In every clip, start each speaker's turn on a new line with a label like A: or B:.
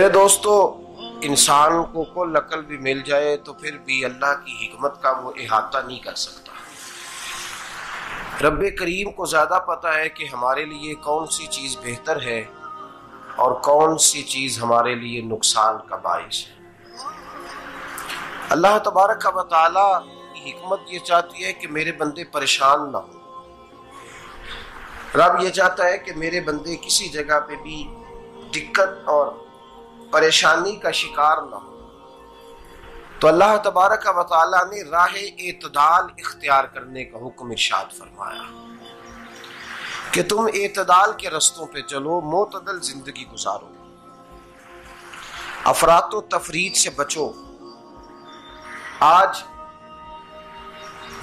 A: मेरे दोस्तों, इंसान को कुल अकल भी मिल जाए तो फिर भी अल्लाह की हिकमत का वो इहाता नहीं कर सकता। रब्बे करीम को ज़्यादा पता है कि हमारे लिए कौन सी चीज़ बेहतर है और कौन सी चीज़ हमारे लिए नुकसान का बाइस है। अल्लाह तबारक व तआला की हिकमत ये चाहती है कि मेरे बंदे परेशान ना हो। रब ये चाहता है कि मेरे बंदे किसी जगह पे भी दिक्कत और परेशानी का शिकार ना हो। तो अल्लाह तबारक व तआला ने राह एतदाल इख्तियार करने का हुक्म इरशाद फरमाया कि तुम एतदाल के रस्तों पे चलो, मोतदल जिंदगी गुजारो, अफरातो तफरीद से बचो। आज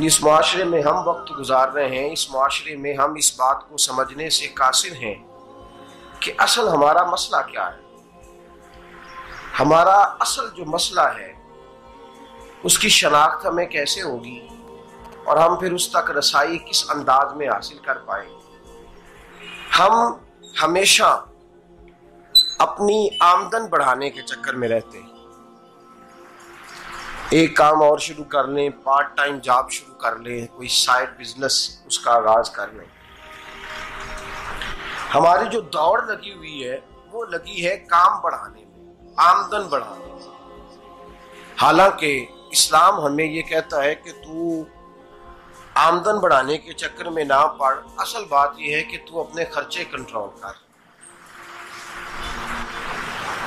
A: जिस माशरे में हम वक्त गुजार रहे हैं, इस माशरे में हम इस बात को समझने से कासिर हैं कि असल हमारा मसला क्या है। हमारा असल जो मसला है उसकी शनाख्त हमें कैसे होगी और हम फिर उस तक रसाई किस अंदाज में हासिल कर पाएंगे। हम हमेशा अपनी आमदन बढ़ाने के चक्कर में रहते हैं। एक काम और शुरू कर लें, पार्ट टाइम जॉब शुरू कर लें, कोई साइड बिजनेस उसका आगाज कर लें। हमारी जो दौड़ लगी हुई है वो लगी है काम बढ़ाने में, आमदन बढ़ाने में। हालांकि इस्लाम हमें ये कहता है कि तू आमदन बढ़ाने के चक्कर में ना पड़। असल बात यह है कि तू अपने खर्चे कंट्रोल कर।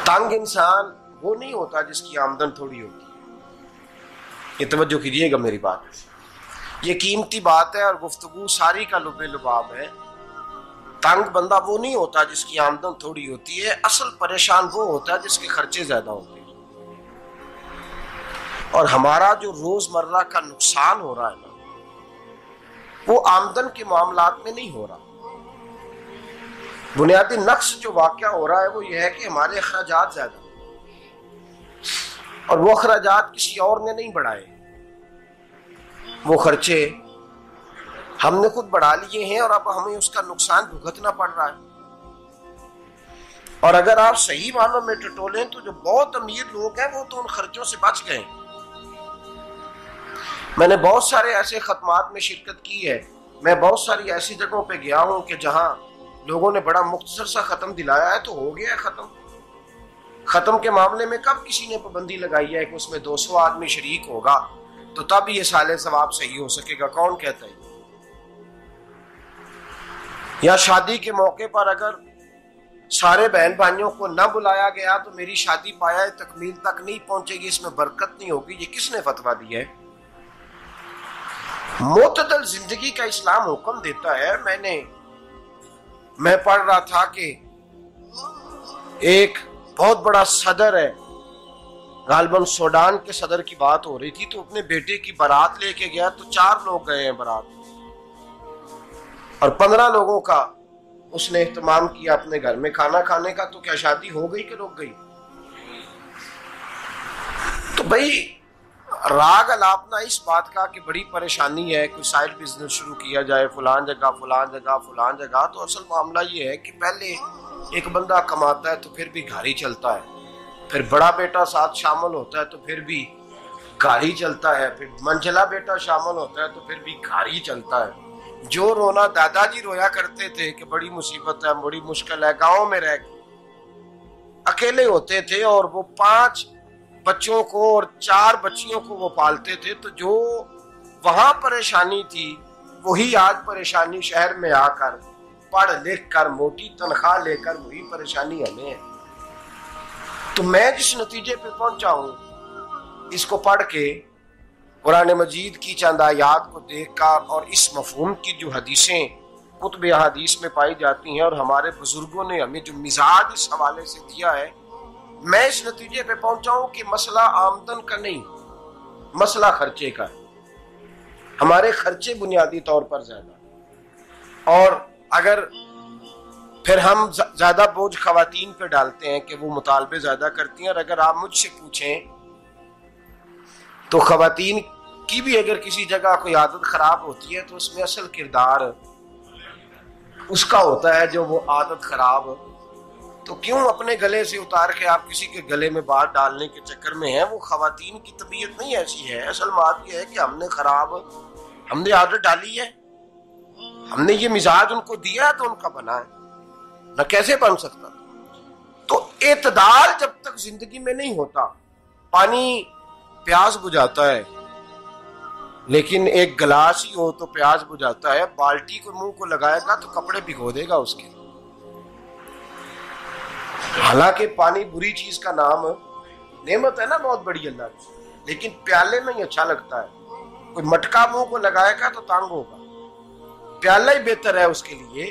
A: तंग इंसान वो नहीं होता जिसकी आमदन थोड़ी होती है। ये तवज्जो कीजिएगा मेरी बात, ये कीमती बात है और गुफ्तगू सारी का लुबे लुबाब है। तंग बंदा वो नहीं होता जिसकी आमदन थोड़ी होती है। असल परेशान वो होता है जिसके खर्चे ज्यादा होते हैं। और हमारा जो रोजमर्रा का नुकसान हो रहा है ना, वो आमदन के मामलात में नहीं हो रहा। बुनियादी नक्श जो वाकया हो रहा है वो ये है कि हमारे अखराजात ज्यादा, और वो अखराजात किसी और ने नहीं बढ़ाए। वो खर्चे हमने खुद बढ़ा लिए हैं और अब हमें उसका नुकसान भुगतना पड़ रहा है। और अगर आप सही मानों में टटोलें तो जो बहुत अमीर लोग हैं वो तो उन खर्चों से बच गए। मैंने बहुत सारे ऐसे खत्मात में शिरकत की है। मैं बहुत सारी ऐसी जगहों पे गया हूं कि जहां लोगों ने बड़ा मुख्तसर सा खत्म दिलाया है तो हो गया है खत्म। खत्म के मामले में कब किसी ने पाबंदी लगाई है कि उसमें 200 आदमी शरीक होगा तो तब ये साले सवाब सही हो सकेगा? कौन कहता है? या शादी के मौके पर अगर सारे बहन भाइयों को न बुलाया गया तो मेरी शादी पाया तकमील तक नहीं पहुंचेगी, इसमें बरकत नहीं होगी। ये किसने फतवा दिया है? मोतदल जिंदगी का इस्लाम हुक्म देता है। मैं पढ़ रहा था कि एक बहुत बड़ा सदर है, गालबन सूडान के सदर की बात हो रही थी, तो अपने बेटे की बारात लेके गया तो 4 लोग गए हैं बारात, और 15 लोगों का उसने एहतमाम किया अपने घर में खाना खाने का। तो क्या शादी हो गई कि रुक गई? तो भाई राग अलापना इस बात का कि बड़ी परेशानी है, कोई साइड बिजनेस शुरू किया जाए फलान जगह फलान जगह फलान जगह। तो असल मामला ये है कि पहले एक बंदा कमाता है तो फिर भी घर ही चलता है, फिर बड़ा बेटा साथ शामिल होता है तो फिर भी घर ही चलता है, फिर मंझला बेटा शामिल होता है तो फिर भी घर ही चलता है। जो रोना दादाजी रोया करते थे कि बड़ी मुसीबत है, बड़ी मुश्किल है, गांव में रह अकेले होते थे और वो 5 बच्चों को और 4 बच्चियों को वो पालते थे। तो जो वहां परेशानी थी वही आज परेशानी शहर में आकर पढ़ लिख कर मोटी तनख्वाह लेकर वही परेशानी हमें है। तो मैं जिस नतीजे पे पहुंचा हूं इसको पढ़ के, कुरान मजीद की चंद आयात को देखकर और इस मफहूम की जो हदीसें कुतुब हदीस में पाई जाती हैं और हमारे बुजुर्गों ने हमें जो मिजाज इस हवाले से दिया है, मैं इस नतीजे पे पहुंचा हूं कि मसला आमदन का नहीं, मसला खर्चे का है। हमारे खर्चे बुनियादी तौर पर ज्यादा, और अगर फिर हम ज्यादा बोझ खवातीन पे डालते हैं कि वो मुतालबे ज्यादा करती हैं। और अगर आप मुझसे पूछें तो खवातीन की भी अगर किसी जगह कोई आदत खराब होती है तो उसमें असल किरदार उसका होता है जो वो आदत खराब तो क्यों अपने गले से उतार के आप किसी के गले में बात डालने के चक्कर में हैं? वो खवातीन की तबीयत नहीं ऐसी है। असल बात यह है कि हमने आदत डाली है, हमने ये मिजाज उनको दिया तो उनका बना है, न कैसे बन सकता। तो एतदाल जब तक जिंदगी में नहीं होता, पानी प्यास बुझाता है, लेकिन एक गिलास ही हो तो प्यास बुझाता है। बाल्टी को मुंह को लगाएगा तो कपड़े भिगो देगा उसके। हालांकि पानी बुरी चीज का नाम नेमत है ना, बहुत बड़ी अल्लाह की, लेकिन प्याले में ही अच्छा लगता है। कोई मटका मुंह को लगाएगा तो तंग होगा, प्याला ही बेहतर है उसके लिए।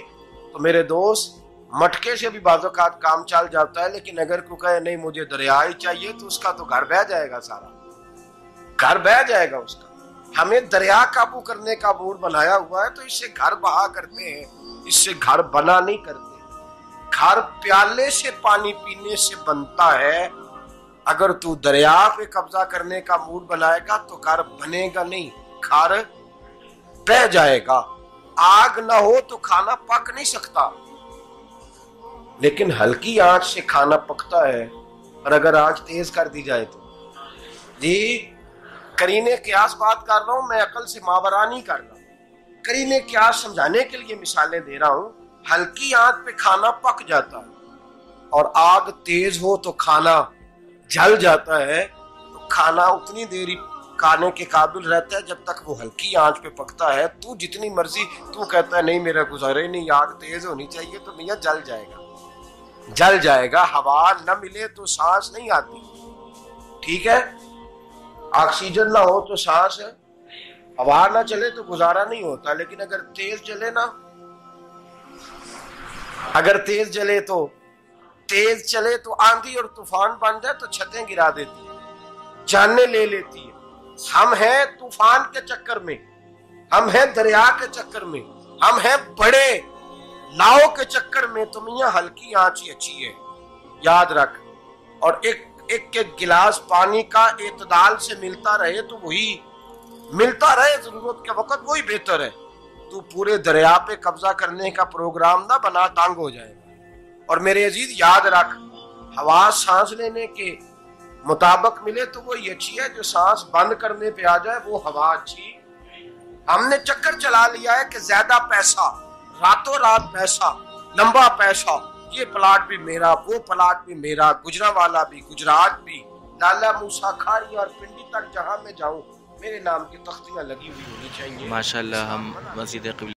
A: तो मेरे दोस्त, मटके से भी बाज़-औक़ात काम चल जाता है, लेकिन अगर कोई कहे नहीं मुझे दरिया ही चाहिए तो उसका तो घर बह जाएगा, सारा घर बह जाएगा उसका। हमें दरिया काबू करने का मूड बनाया हुआ है, तो इससे घर बहा करते हैं, इससे घर बना नहीं करते। घर प्याले से पानी पीने से बनता है। अगर तू दरिया पे कब्जा करने का मूड बनाएगा तो घर बनेगा नहीं, घर बह जाएगा। आग ना हो तो खाना पक नहीं सकता, लेकिन हल्की आंच से खाना पकता है। और अगर आंच तेज कर दी जाए तो जी, करीने क्यास बात कर रहा हूं मैं, अकल से मावरा नहीं कर रहा। करीने क्यास समझाने के लिए मिसालें दे रहा हूं। हल्की आंच पे खाना पक जाता है और आग तेज हो तो खाना जल जाता है। तो खाना उतनी देर ही खाने के काबिल रहता है जब तक वो हल्की आंच पे पकता है। तू जितनी मर्जी तू कहता है नहीं मेरा गुजारे नहीं, आग तेज होनी चाहिए, तो मियां जल जाएगा, जल जाएगा। हवा न मिले तो सांस नहीं आती, ठीक है। ऑक्सीजन ना हो तो सांस है, हवा ना चले तो गुजारा नहीं होता। लेकिन अगर तेज चले ना, अगर तेज चले तो आंधी और तूफान बन जाए तो छतें गिरा देती है, जाने ले लेती है। हम हैं तूफान के चक्कर में, हम हैं दरिया के चक्कर में, हम हैं बड़े नाव के चक्कर में। तो मियां हल्की आंच ही अच्छी है, याद रख। और एक गिलास पानी का एतदाल से मिलता रहे तो वही मिलता रहे, जरूरत के वक्त वही बेहतर है। तू पूरे दरिया पे कब्जा करने का प्रोग्राम ना बना, तंग हो जाएगा। और मेरे अजीज याद रख, हवा सांस लेने के मुताबिक मिले तो वो अच्छी है, जो सांस बंद करने पे आ जाए वो हवा अच्छी। हमने चक्कर चला लिया है कि ज्यादा पैसा, रातों रात पैसा, लंबा पैसा, ये प्लाट भी मेरा, वो प्लाट भी मेरा, गुजरांवाला भी, गुजरात भी, लाला मूसा खाड़ी और पिंडी तक जहां मैं जाऊं मेरे नाम की तख्तियां लगी हुई होनी चाहिए।
B: माशाल्लाह। हम मस्जिद